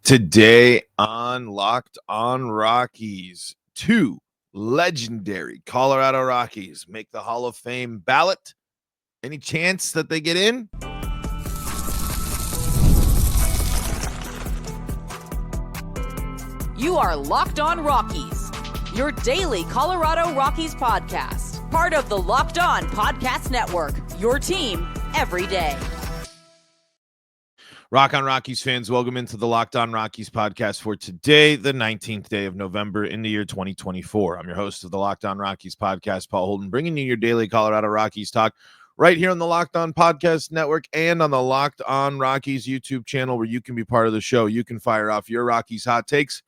Today on Locked on Rockies, two legendary Colorado Rockies make the Hall of Fame ballot. Any chance that they get in? You are Locked on Rockies, your daily Colorado Rockies podcast. Part of the Locked on Podcast Network, your team every day. Rock on Rockies fans, welcome into the Locked on Rockies podcast for today, the 19th day of November in the year 2024. I'm your host of the Locked on Rockies podcast, Paul Holden, bringing you your daily Colorado Rockies talk right here on the Locked on Podcast Network and on the Locked on Rockies YouTube channel, where you can be part of the show. You can fire off your Rockies hot takes.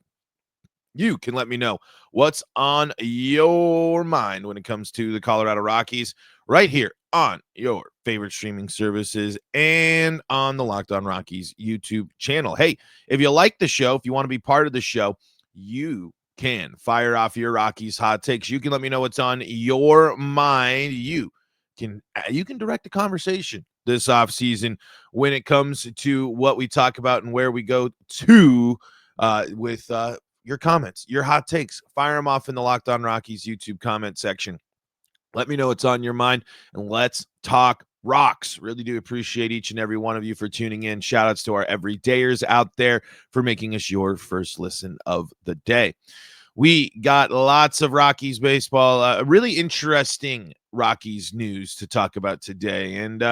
You can let me know what's on your mind when it comes to the Colorado Rockies right here on your favorite streaming services and on the Locked on Rockies YouTube channel. Hey, if you like the show, if you want to be part of the show, you can fire off your Rockies hot takes. You can let me know what's on your mind. You can direct the conversation this offseason when it comes to what we talk about and where we go to with your comments, your hot takes. Fire them off in the Locked on Rockies YouTube comment section. Let me know what's on your mind, and let's talk rocks. Really do appreciate each and every one of you for tuning in. Shout outs to our everydayers out there for making us your first listen of the day. We got lots of Rockies baseball, really interesting Rockies news to talk about today. And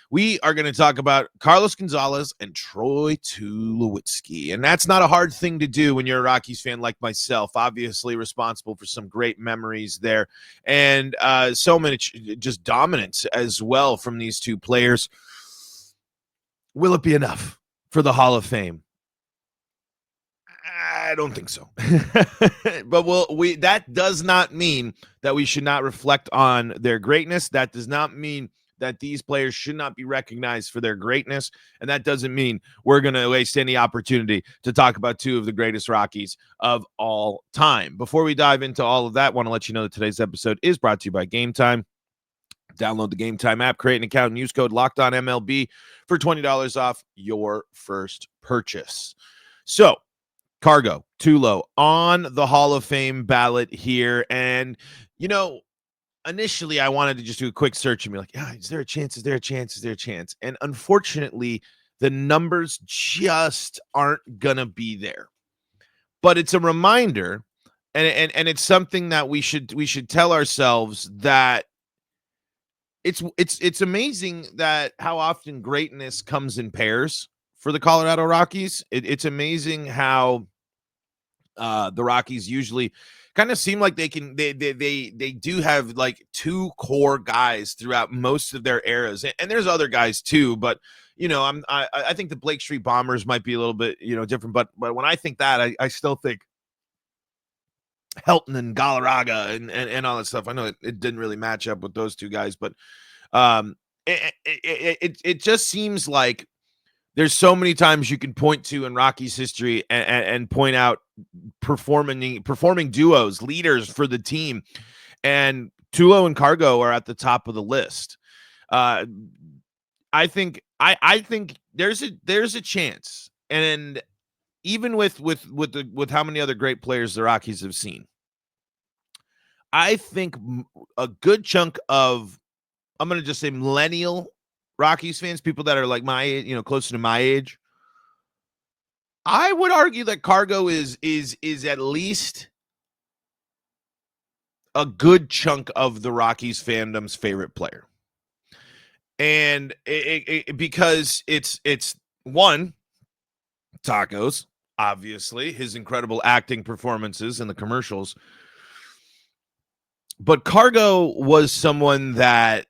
we are going to talk about Carlos González and Troy Tulowitzki. And that's not a hard thing to do when you're a Rockies fan like myself, obviously responsible for some great memories there. And so much just dominance as well from these two players. Will it be enough for the Hall of Fame? I don't think so. But that does not mean that we should not reflect on their greatness. That does not mean that these players should not be recognized for their greatness. And that doesn't mean we're going to waste any opportunity to talk about two of the greatest Rockies of all time. Before we dive into all of that, I want to let you know that today's episode is brought to you by Gametime. Download the Gametime app, create an account, and use code LOCKEDONMLB for $20 off your first purchase. So, Cargo, Tulo on the Hall of Fame ballot here. And, you know, initially, I wanted to just do a quick search and be like, yeah, is there a chance? Is there a chance? Is there a chance? And unfortunately, the numbers just aren't going to be there. But it's a reminder, and it's something that we should tell ourselves that it's amazing that how often greatness comes in pairs for the Colorado Rockies. It's amazing how the Rockies usually kind of seem like they do have like two core guys throughout most of their eras, and there's other guys too, but you know, I think the Blake Street Bombers might be a little bit, you know, different, but when I think that, I still think Helton and Galarraga and all that stuff. I know it didn't really match up with those two guys, but it just seems like there's so many times you can point to in Rockies history and point out performing duos, leaders for the team, and Tulo and Cargo are at the top of the list. I think there's a chance, and even with how many other great players the Rockies have seen, I think a good chunk of, I'm going to just say millennial Rockies fans, people that are like my age, you know, closer to my age, I would argue that Cargo is at least a good chunk of the Rockies fandom's favorite player. And because it's one, tacos, obviously, his incredible acting performances in the commercials. But Cargo was someone that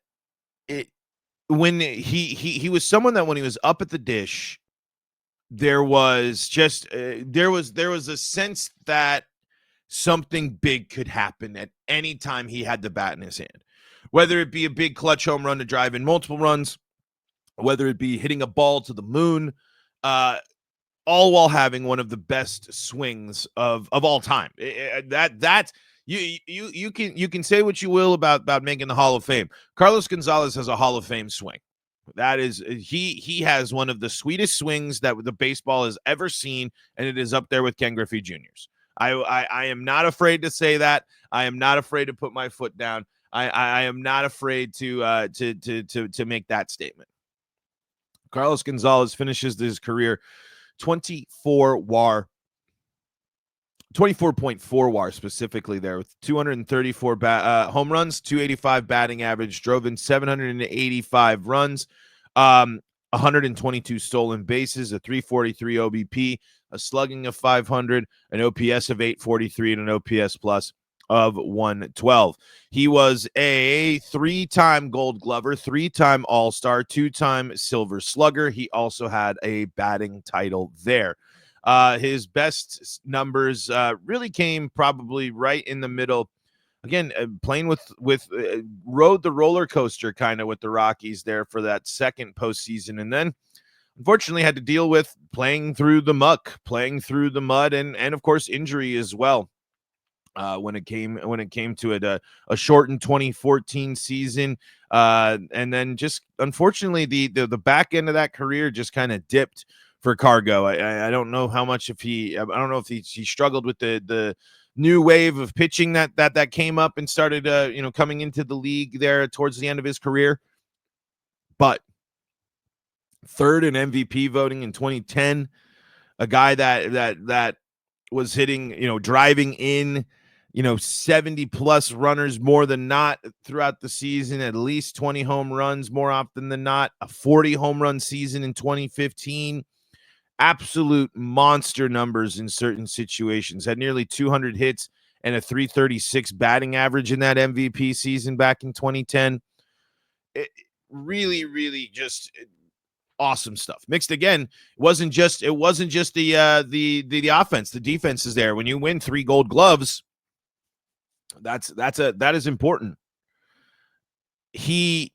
when he was someone that when he was up at the dish, there was just there was a sense that something big could happen at any time he had the bat in his hand, whether it be a big clutch home run to drive in multiple runs, whether it be hitting a ball to the moon, all while having one of the best swings of all time. That's you can say what you will about making the Hall of Fame. Carlos González has a Hall of Fame swing. That is, he has one of the sweetest swings that the baseball has ever seen, and it is up there with Ken Griffey Jr.'s. I am not afraid to say that. I am not afraid to put my foot down. I am not afraid to make that statement. Carlos González finishes his career 24.4 WAR specifically there, with 234 home runs, 285 batting average, drove in 785 runs, 122 stolen bases, a 343 OBP, a slugging of 500, an OPS of 843, and an OPS plus of 112. He was a 3-time Gold Glover, 3-time All-Star, 2-time Silver Slugger. He also had a batting title there. His best numbers really came probably right in the middle. Again, playing rode the roller coaster kind of with the Rockies there for that second postseason, and then unfortunately had to deal with playing through the muck, playing through the mud, and of course injury as well. When it came to it, a shortened 2014 season, and then just unfortunately the back end of that career just kind of dipped for Cargo. I don't know how much I don't know if he struggled with the new wave of pitching that came up and started coming into the league there towards the end of his career, but third in MVP voting in 2010, a guy that was hitting, driving in 70 plus runners more than not throughout the season, at least 20 home runs more often than not, a 40 home run season in 2015. Absolute monster numbers in certain situations. Had nearly 200 hits and a 336 batting average in that MVP season back in 2010. It really, really just awesome stuff. Mixed again. It wasn't just the offense. The defense is there. When you win 3 Gold Gloves, that is important. He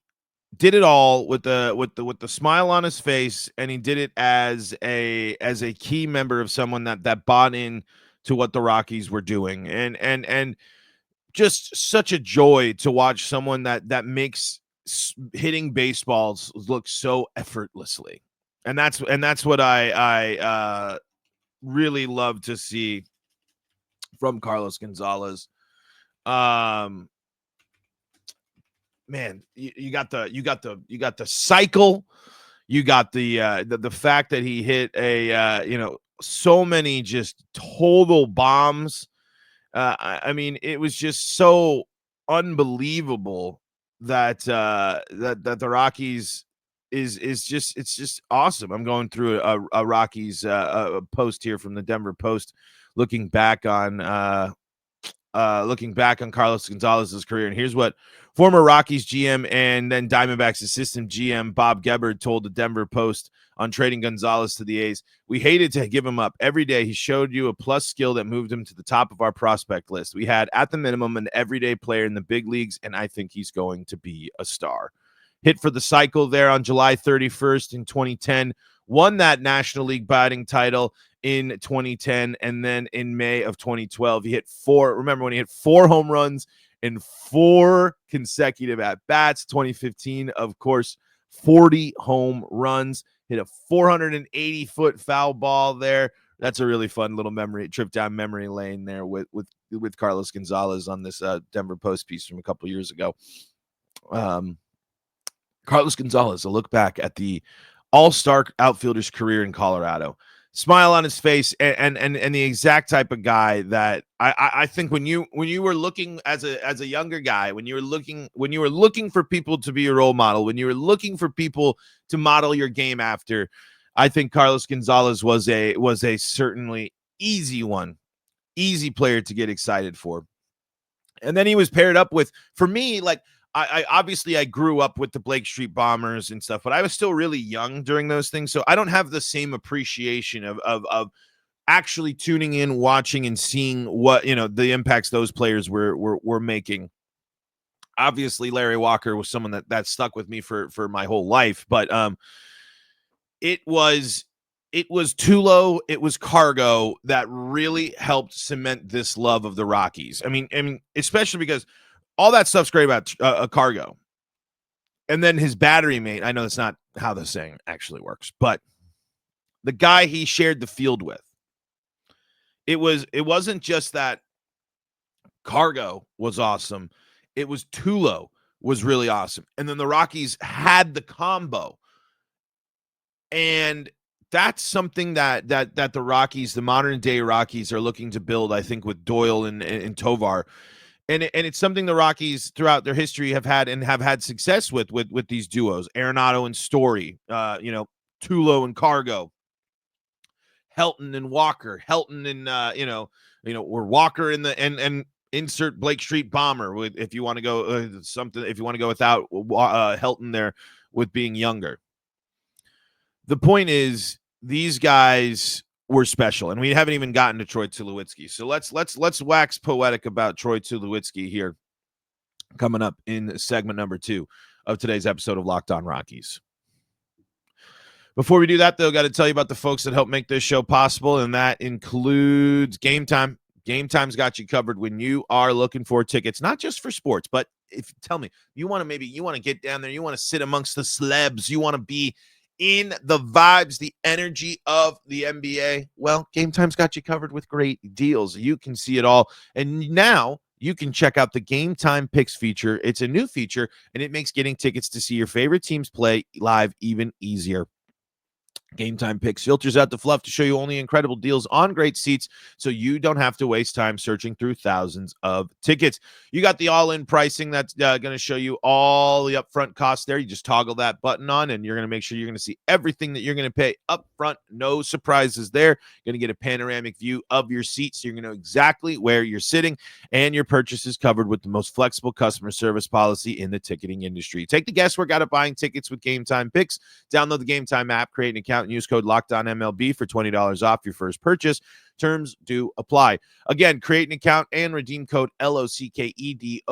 did it all with the smile on his face, and he did it as a key member of someone that bought in to what the Rockies were doing, and just such a joy to watch someone that makes hitting baseballs look so effortlessly, and that's what I really love to see from Carlos González. Man, you got the cycle, you got the fact that he hit so many just total bombs. I mean, it was just so unbelievable that the Rockies is just awesome. I'm going through a Rockies post here from the Denver Post, looking back on Carlos González's career, and here's what former Rockies GM and then Diamondbacks assistant GM Bob Gebhard told the Denver Post on trading González to the A's. We hated to give him up. Every day he showed you a plus skill that moved him to the top of our prospect list. We had, at the minimum, an everyday player in the big leagues, and I think he's going to be a star. Hit for the cycle there on July 31st in 2010, won that National League batting title in 2010, and then in May of 2012, he hit 4. Remember when he hit 4 home runs in 4 consecutive at-bats? 2015, of course, 40 home runs, hit a 480-foot foul ball there. That's a really fun little trip down memory lane there with Carlos González on this Denver Post piece from a couple years ago. Carlos González, a look back at the all-star outfielder's career in Colorado. Smile on his face, and the exact type of guy that I think when you were looking as a younger guy, when you were looking for people to be your role model, when you were looking for people to model your game after, I think Carlos González was a certainly easy player to get excited for. And then he was paired up with, for me, like, I obviously grew up with the Blake Street Bombers and stuff, but I was still really young during those things. So I don't have the same appreciation of actually tuning in, watching, and seeing what, the impacts those players were making. Obviously, Larry Walker was someone that stuck with me for my whole life, but it was Tulo, it was Cargo that really helped cement this love of the Rockies. I mean, especially because all that stuff's great about Cargo. And then his battery mate, I know that's not how the saying actually works, but the guy he shared the field with, it wasn't just that Cargo was awesome. It was Tulo was really awesome. And then the Rockies had the combo. And that's something that the Rockies, the modern day Rockies, are looking to build, I think, with Doyle and Tovar. And it's something the Rockies throughout their history have had success with these duos, Arenado and Story, Tulo and Cargo, Helton and Walker, Helton and or Walker in the and insert Blake Street Bomber if you want to go if you want to go without Helton there with being younger. The point is, these guys were special, and we haven't even gotten to Troy Tulowitzki. So let's wax poetic about Troy Tulowitzki here, coming up in segment number 2 of today's episode of Locked On Rockies. Before we do that, though, got to tell you about the folks that help make this show possible, and that includes Gametime. Gametime's got you covered when you are looking for tickets, not just for sports, but tell me, you want to get down there, you want to sit amongst the celebs, you want to be in the vibes, the energy of the NBA. Well, Gametime's got you covered with great deals. You can see it all. And now you can check out the Gametime Picks feature. It's a new feature, and it makes getting tickets to see your favorite teams play live even easier. Gametime Picks filters out the fluff to show you only incredible deals on great seats, so you don't have to waste time searching through thousands of tickets. You got the all-in pricing that's going to show you all the upfront costs there. You just toggle that button on, and you're going to make sure you're going to see everything that you're going to pay upfront. No surprises there. You're going to get a panoramic view of your seat, so you're going to know exactly where you're sitting, and your purchase is covered with the most flexible customer service policy in the ticketing industry. Take the guesswork out of buying tickets with Gametime Picks. Download the Gametime app, create an account, and use code LOCKEDONMLB for $20 off your first purchase. Terms do apply. Again, create an account and redeem code LOCKEDONMLB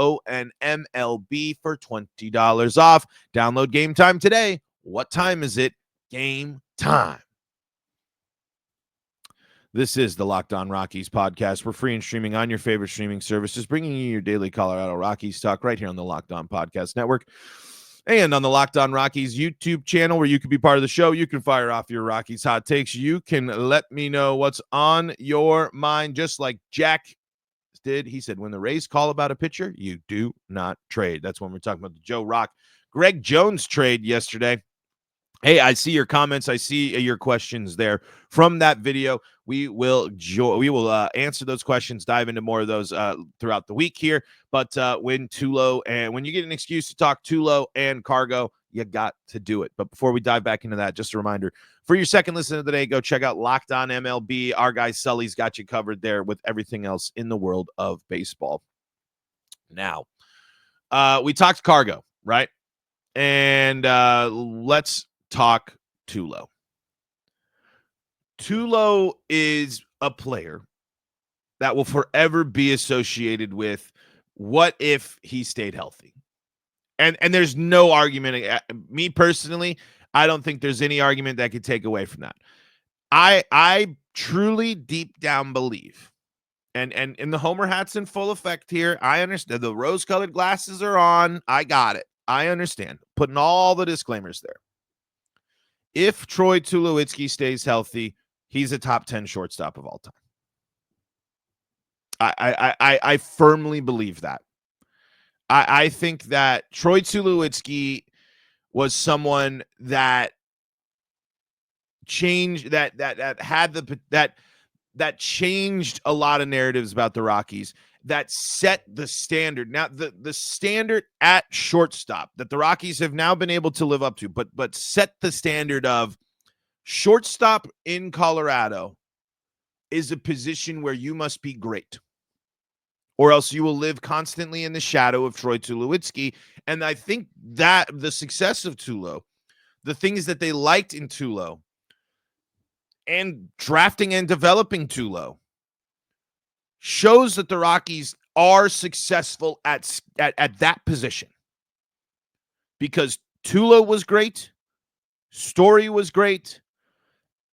for $20 off. Download Gametime today. What time is it? Game time. This is the Locked On Rockies podcast. We're free and streaming on your favorite streaming services, bringing you your daily Colorado Rockies talk right here on the Locked On Podcast Network and on the Locked On Rockies YouTube channel, where you can be part of the show. You can fire off your Rockies hot takes. You can let me know what's on your mind, just like Jack did. He said, when the Rays call about a pitcher, you do not trade. That's when we're talking about the Joe Rock, Greg Jones trade yesterday. Hey, I see your comments. I see your questions there from that video. We will answer those questions, dive into more of those throughout the week here. But when you get an excuse to talk Tulo and Cargo, you got to do it. But before we dive back into that, just a reminder, for your second listen of the day, go check out Locked On MLB. Our guy Sully's got you covered there with everything else in the world of baseball. Now, we talked Cargo, right? And let's talk Tulo. Tulo is a player that will forever be associated with what if he stayed healthy. And there's no argument. Me personally, I don't think there's any argument that could take away from that. I truly deep down believe, and the Homer hat's in full effect here. I understand the rose-colored glasses are on. I got it. I understand. Putting all the disclaimers there. If Troy Tulowitzki stays healthy, he's a top 10 shortstop of all time. I firmly believe that. I think that Troy Tulowitzki was someone that changed that changed a lot of narratives about the Rockies, that set the standard. Now, the standard at shortstop that the Rockies have now been able to live up to, but set the standard of shortstop in Colorado is a position where you must be great, or else you will live constantly in the shadow of Troy Tulowitzki. And I think that the success of Tulo, the things that they liked in Tulo, and drafting and developing Tulo, shows that the Rockies are successful at that position. Because Tulo was great, Story was great,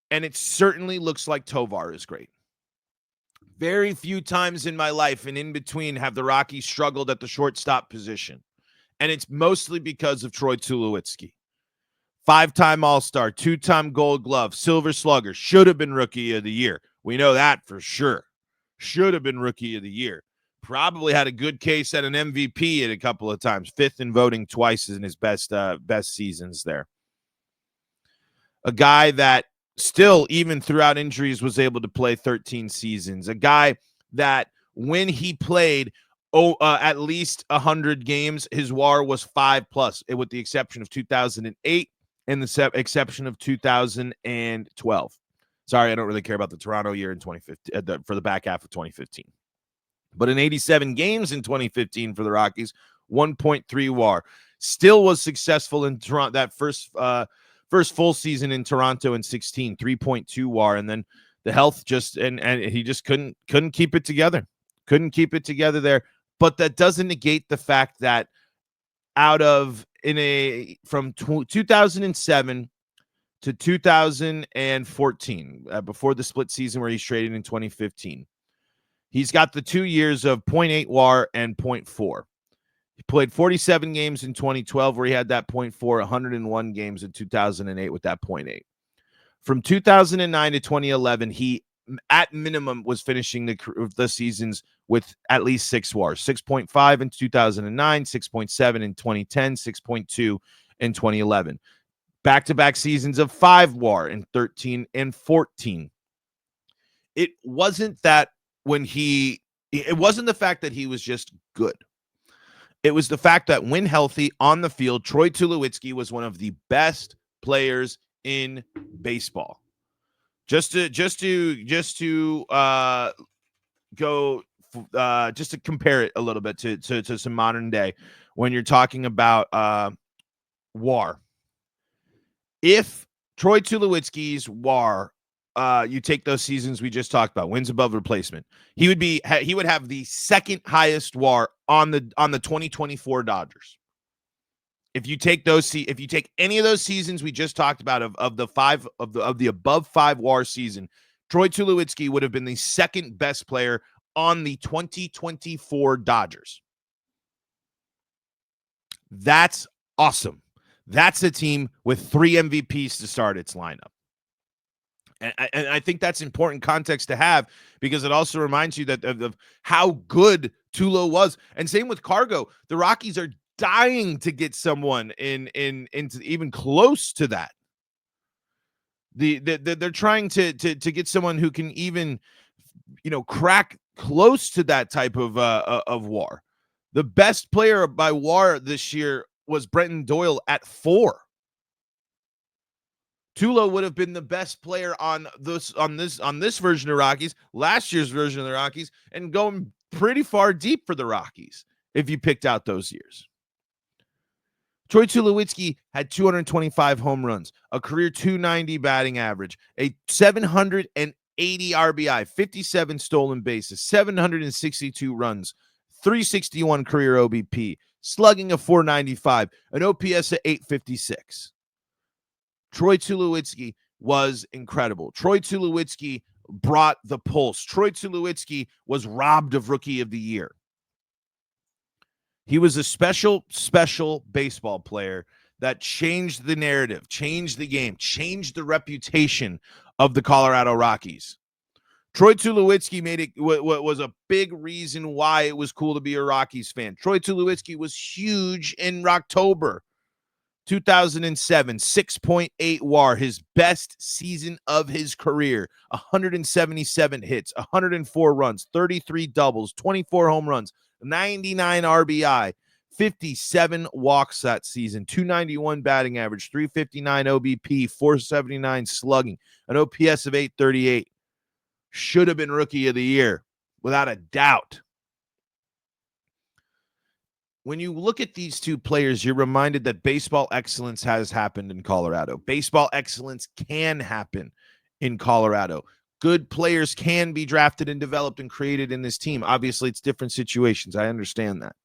and it certainly looks like Tovar is great. Very few times in my life and in between have the Rockies struggled at the shortstop position. And it's mostly because of Troy Tulowitzki. 5-time All-Star, 2-time Gold Glove, Silver Slugger, should have been Rookie of the Year. We know that for sure. Should have been Rookie of the Year. Probably had a good case at an MVP at a couple of times. 5th in voting twice in his best seasons there. A guy that still, even throughout injuries, was able to play 13 seasons. A guy that when he played at least 100 games, his WAR was 5+, with the exception of 2008 and the exception of 2012. Sorry, I don't really care about the Toronto year in 2015 for the back half of 2015. But in 87 games in 2015 for the Rockies, 1.3 WAR. Still was successful in Toronto that first full season in Toronto in 16, 3.2 WAR, and then the health just and he just couldn't keep it together. Couldn't keep it together there. But that doesn't negate the fact that from 2007 to 2014, before the split season where he's traded in 2015, he's got the 2 years of 0.8 WAR and 0.4. He played 47 games in 2012 where he had that 0.4, 101 games in 2008 with that 0.8. From 2009 to 2011, he at minimum was finishing the seasons with at least 6 WAR. 6.5 in 2009, 6.7 in 2010, 6.2 in 2011. Back-to-back seasons of 5 WAR in 13 and 14. It wasn't the fact that he was just good. It was the fact that when healthy on the field, Troy Tulowitzki was one of the best players in baseball. Just to compare it a little bit to some modern day, when you're talking about WAR. If Troy Tulowitzki's WAR, you take those seasons we just talked about, wins above replacement, he would have the second highest WAR on the 2024 Dodgers. If you take any of those seasons we just talked about of the above 5 WAR season, Troy Tulowitzki would have been the second best player on the 2024 Dodgers. That's awesome. That's a team with 3 MVPs to start its lineup. And I think that's important context to have, because it also reminds you that of how good Tulo was. And same with Cargo. The Rockies are dying to get someone into even close to that. They're trying to get someone who can even, crack close to that type of WAR. The best player by WAR this year was Brenton Doyle at 4. Tulo would have been the best player on this version of Rockies, last year's version of the Rockies, and going pretty far deep for the Rockies if you picked out those years. Troy Tulowitzki had 225 home runs, a career 290 batting average, a 780 RBI, 57 stolen bases, 762 runs, 361 career OBP, slugging of 495, an OPS of 856. Troy Tulowitzki was incredible. Troy Tulowitzki brought the pulse. Troy Tulowitzki was robbed of Rookie of the Year. He was a special baseball player that changed the narrative, changed the game, changed the reputation of the Colorado Rockies. Troy Tulowitzki was a big reason why it was cool to be a Rockies fan. Troy Tulowitzki was huge in October 2007, 6.8 WAR, his best season of his career, 177 hits, 104 runs, 33 doubles, 24 home runs, 99 RBI, 57 walks that season, 291 batting average, 359 OBP, 479 slugging, an OPS of 838. Should have been Rookie of the Year, without a doubt. When you look at these two players, you're reminded that baseball excellence has happened in Colorado. Baseball excellence can happen in Colorado. Good players can be drafted and developed and created in this team. Obviously, it's different situations. I understand that.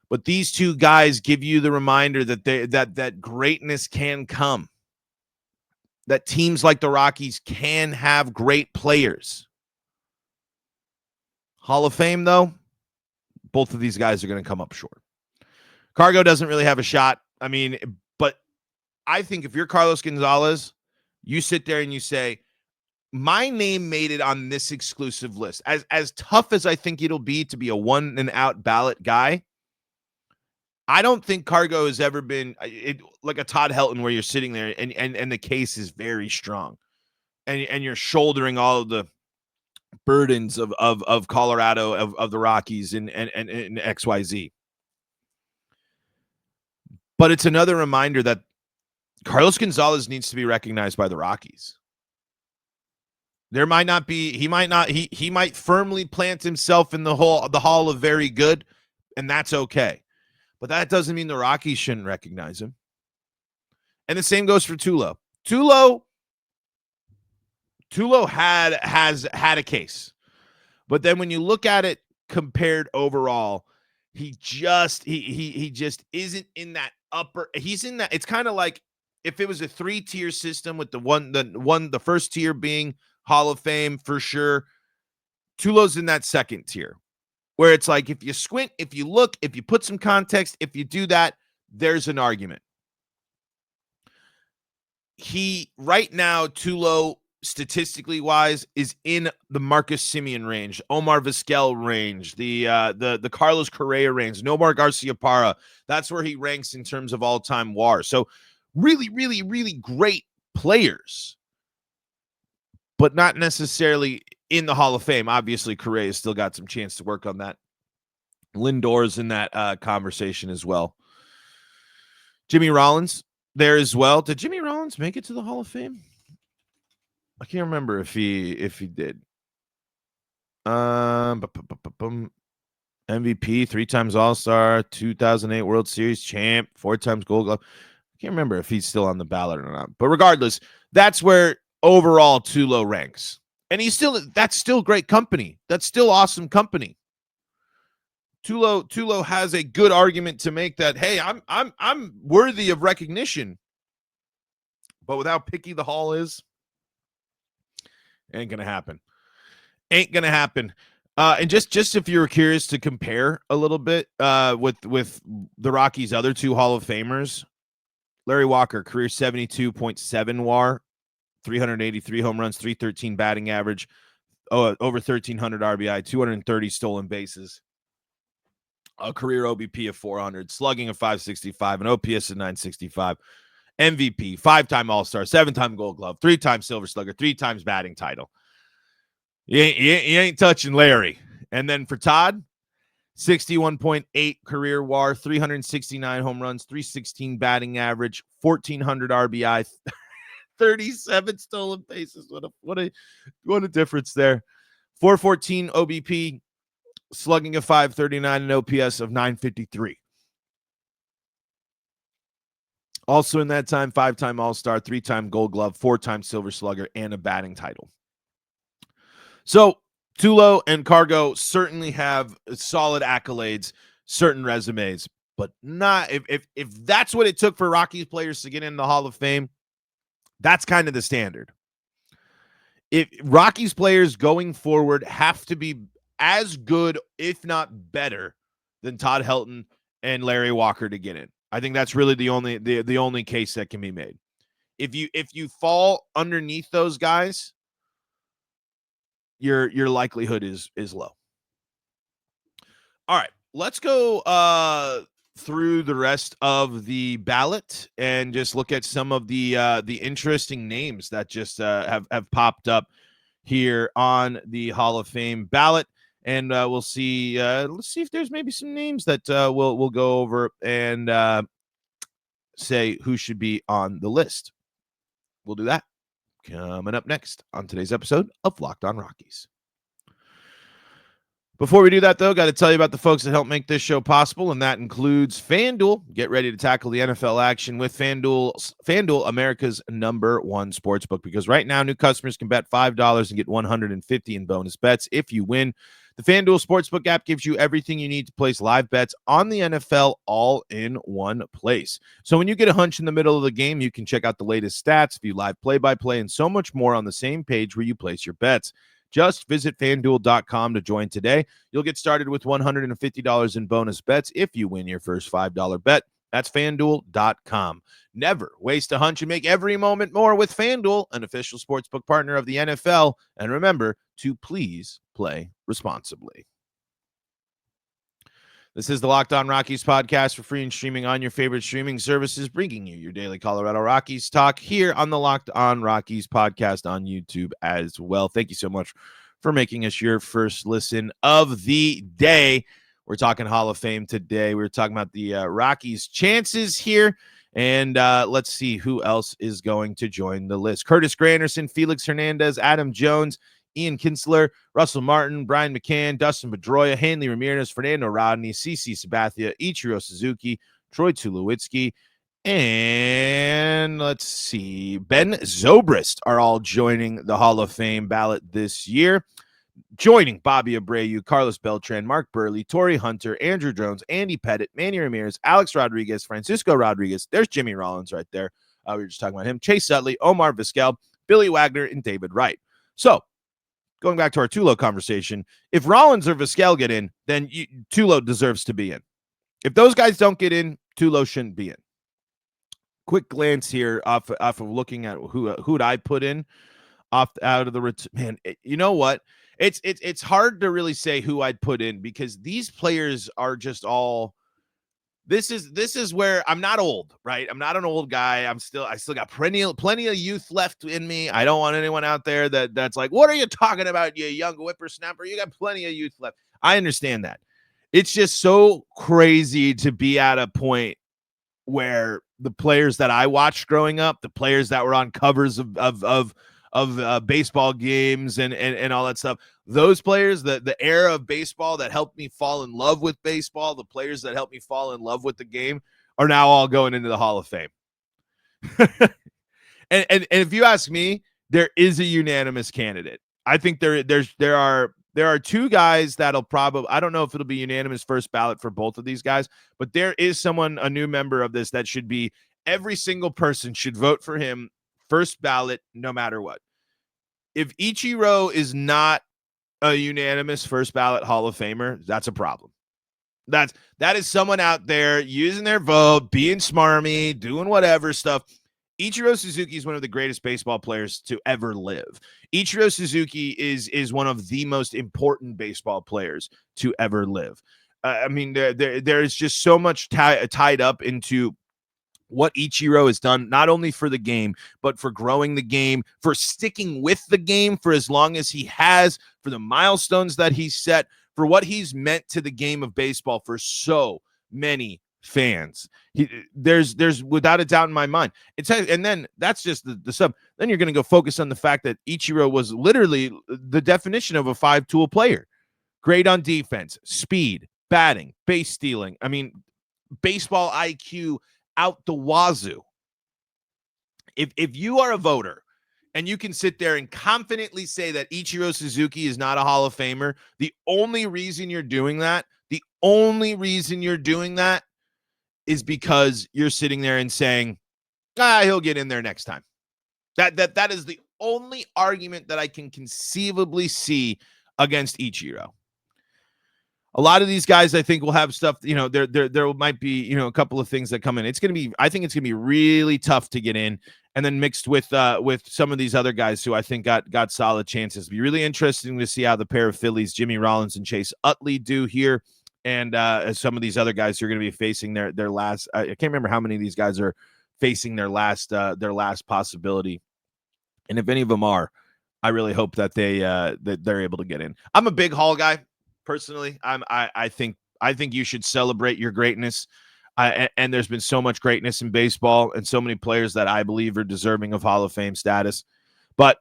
But these two guys give you the reminder that that greatness can come. That teams like the Rockies can have great players. Hall of Fame, though, both of these guys are going to come up short. Cargo doesn't really have a shot. I mean, but I think if you're Carlos González, you sit there and you say, my name made it on this exclusive list. As tough as I think it'll be to be a one and out ballot guy, I don't think Cargo has ever been like a Todd Helton where you're sitting there and the case is very strong, and you're shouldering all of the burdens of Colorado, of the Rockies and XYZ. But it's another reminder that Carlos González needs to be recognized by the Rockies. There might not be, he might firmly plant himself in the hall of very good, and that's okay. But that doesn't mean the Rockies shouldn't recognize him. And the same goes for Tulo. Tulo has had a case. But then when you look at it compared overall, he just isn't in that upper. He's in that. It's kind of like if it was a 3-tier system with the first tier being Hall of Fame for sure. Tulo's in that second tier where it's like if you squint, if you look, if you put some context, if you do that, there's an argument. Right now, Tulo, statistically wise, is in the Marcus Semien range, Omar Vizquel range, the Carlos Correa range, Nomar Garciaparra. That's where he ranks in terms of all-time WAR. So really, really, really great players, but not necessarily in the Hall of Fame. Obviously, Correa's still got some chance to work on that. Lindor's in that conversation as well. Jimmy Rollins there as well. Did Jimmy Rollins make it to the Hall of Fame? I can't remember if he did. MVP, 3 times All-Star, 2008 World Series champ, 4 times Gold Glove. I can't remember if he's still on the ballot or not. But regardless, that's where overall Tulo ranks. And that's still great company. That's still awesome company. Tulo has a good argument to make that, hey, I'm worthy of recognition. But with how picky the Hall is, ain't gonna happen. And just if you were curious to compare a little bit with the Rockies' other 2 Hall of Famers, Larry Walker, career 72.7 WAR, 383 home runs, 313 batting average, over 1,300 RBI, 230 stolen bases, a career OBP of 400, slugging of 565, an OPS of 965, MVP, 5-time All-Star, 7-time Gold Glove, 3-time Silver Slugger, 3 times batting title. You ain't touching Larry. And then for Todd, 61.8 career WAR, 369 home runs, 316 batting average, 1,400 RBI, 37 stolen bases. What a difference there. 414 OBP, slugging of 539, and OPS of 953. Also in that time, 5-time All-Star, 3-time Gold Glove, 4-time Silver Slugger, and a batting title. So Tulo and Cargo certainly have solid accolades, certain resumes, but not if that's what it took for Rockies players to get in the Hall of Fame, that's kind of the standard. If Rockies players going forward have to be as good, if not better, than Todd Helton and Larry Walker to get in. I think that's really the only case that can be made. If you fall underneath those guys, your likelihood is low. All right, let's go through the rest of the ballot and just look at some of the interesting names that just have popped up here on the Hall of Fame ballot. And we'll see. Let's see if there's maybe some names that we'll go over and say who should be on the list. We'll do that coming up next on today's episode of Locked On Rockies. Before we do that, though, got to tell you about the folks that help make this show possible, and that includes FanDuel. Get ready to tackle the NFL action with FanDuel, America's #1 sportsbook, because right now new customers can bet $5 and get $150 in bonus bets if you win. The FanDuel Sportsbook app gives you everything you need to place live bets on the NFL all in one place. So when you get a hunch in the middle of the game, you can check out the latest stats, view live play-by-play, and so much more on the same page where you place your bets. Just visit FanDuel.com to join today. You'll get started with $150 in bonus bets if you win your first $5 bet. That's FanDuel.com. Never waste a hunch and make every moment more with FanDuel, an official sportsbook partner of the NFL. And remember to please play responsibly. This is the Locked On Rockies podcast for free and streaming on your favorite streaming services, bringing you your daily Colorado Rockies talk here on the Locked On Rockies podcast on YouTube as well. Thank you so much for making us your first listen of the day. We're talking Hall of Fame today. We're talking about the Rockies' chances here. And let's see who else is going to join the list. Curtis Granderson, Felix Hernandez, Adam Jones, Ian Kinsler, Russell Martin, Brian McCann, Dustin Pedroia, Hanley Ramirez, Fernando Rodney, CC Sabathia, Ichiro Suzuki, Troy Tulowitzki, and let's see, Ben Zobrist are all joining the Hall of Fame ballot this year. Joining Bobby Abreu, Carlos Beltran, Mark Burley, Torrey Hunter, Andrew Jones, Andy Pettit, Manny Ramirez, Alex Rodriguez, Francisco Rodriguez. There's Jimmy Rollins right there. We were just talking about him. Chase Utley, Omar Vizquel, Billy Wagner, and David Wright. So, going back to our Tulo conversation, if Rollins or Vizquel get in, then Tulo deserves to be in. If those guys don't get in, Tulo shouldn't be in. Quick glance here off of looking at who'd I put in out of the man. You know what? It's hard to really say who I'd put in because these players are just all. This is where I'm not old, right? I'm not an old guy. I still got plenty of youth left in me. I don't want anyone out there that's like, what are you talking about, you young whippersnapper? You got plenty of youth left. I understand that. It's just so crazy to be at a point where the players that I watched growing up, the players that were on covers of baseball games and all that stuff. Those players, the era of baseball that helped me fall in love with baseball, the players that helped me fall in love with the game are now all going into the Hall of Fame. and if you ask me, there is a unanimous candidate. I think there are two guys that'll probably, I don't know if it'll be unanimous first ballot for both of these guys, but there is someone, a new member of this that should be, every single person should vote for him first ballot, no matter what. If Ichiro is not a unanimous first ballot Hall of Famer, that's a problem. That is someone out there using their vote, being smarmy, doing whatever stuff. Ichiro Suzuki is one of the greatest baseball players to ever live. Ichiro Suzuki is one of the most important baseball players to ever live. I mean, there is just so much tied up into what Ichiro has done, not only for the game, but for growing the game, for sticking with the game for as long as he has, for the milestones that he's set, for what he's meant to the game of baseball for so many fans. There's without a doubt in my mind. And then that's just the sub. Then you're going to go focus on the fact that Ichiro was literally the definition of a five-tool player. Great on defense, speed, batting, base stealing. I mean, baseball IQ out the wazoo. If you are a voter and you can sit there and confidently say that Ichiro Suzuki is not a Hall of Famer, the only reason you're doing that is because you're sitting there and saying, he'll get in there next time. That is the only argument that I can conceivably see against Ichiro. A lot of these guys, I think, will have stuff, there might be, a couple of things that come in. I think it's going to be really tough to get in, and then mixed with some of these other guys who I think got solid chances. It'll be really interesting to see how the pair of Phillies, Jimmy Rollins and Chase Utley, do here. And some of these other guys who are going to be facing their last, I can't remember how many of these guys are facing their last possibility. And if any of them are, I really hope that they're able to get in. I'm a big Hall guy. Personally, I think you should celebrate your greatness, and there's been so much greatness in baseball and so many players that I believe are deserving of Hall of Fame status. But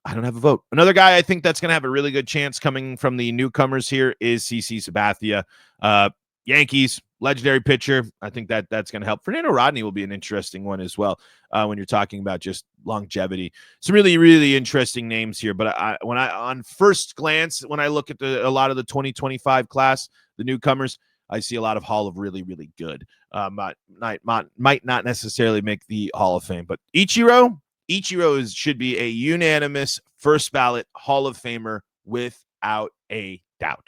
I don't have a vote. Another guy I think that's going to have a really good chance coming from the newcomers here is CC Sabathia. Yankees, legendary pitcher. I think that's going to help. Fernando Rodney will be an interesting one as well when you're talking about just longevity. Some really, really interesting names here. But on first glance, when I look at a lot of the 2025 class, the newcomers, I see a lot of Hall of really, really good. Might not necessarily make the Hall of Fame. But Ichiro should be a unanimous first ballot Hall of Famer without a doubt.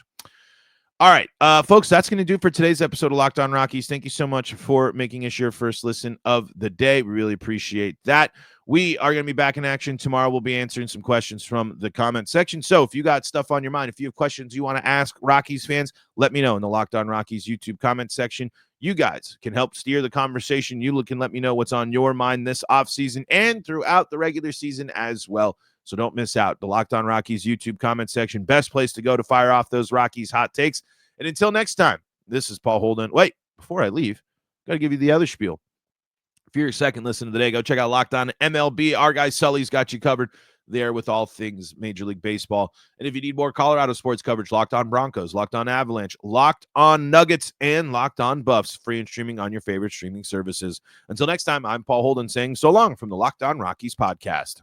All right, folks, that's going to do for today's episode of Locked On Rockies. Thank you so much for making us your first listen of the day. We really appreciate that. We are going to be back in action tomorrow. We'll be answering some questions from the comment section. So if you got stuff on your mind, if you have questions you want to ask Rockies fans, let me know in the Locked On Rockies YouTube comment section. You guys can help steer the conversation. You can let me know what's on your mind this offseason and throughout the regular season as well. So don't miss out. The Locked On Rockies YouTube comment section, best place to go to fire off those Rockies hot takes. And until next time, this is Paul Holden. Wait, before I leave, got to give you the other spiel. If you're your second listen of the day, go check out Locked On MLB. Our guy Sully's got you covered there with all things Major League Baseball. And if you need more Colorado sports coverage, Locked On Broncos, Locked On Avalanche, Locked On Nuggets, and Locked On Buffs, free and streaming on your favorite streaming services. Until next time, I'm Paul Holden saying so long from the Locked On Rockies podcast.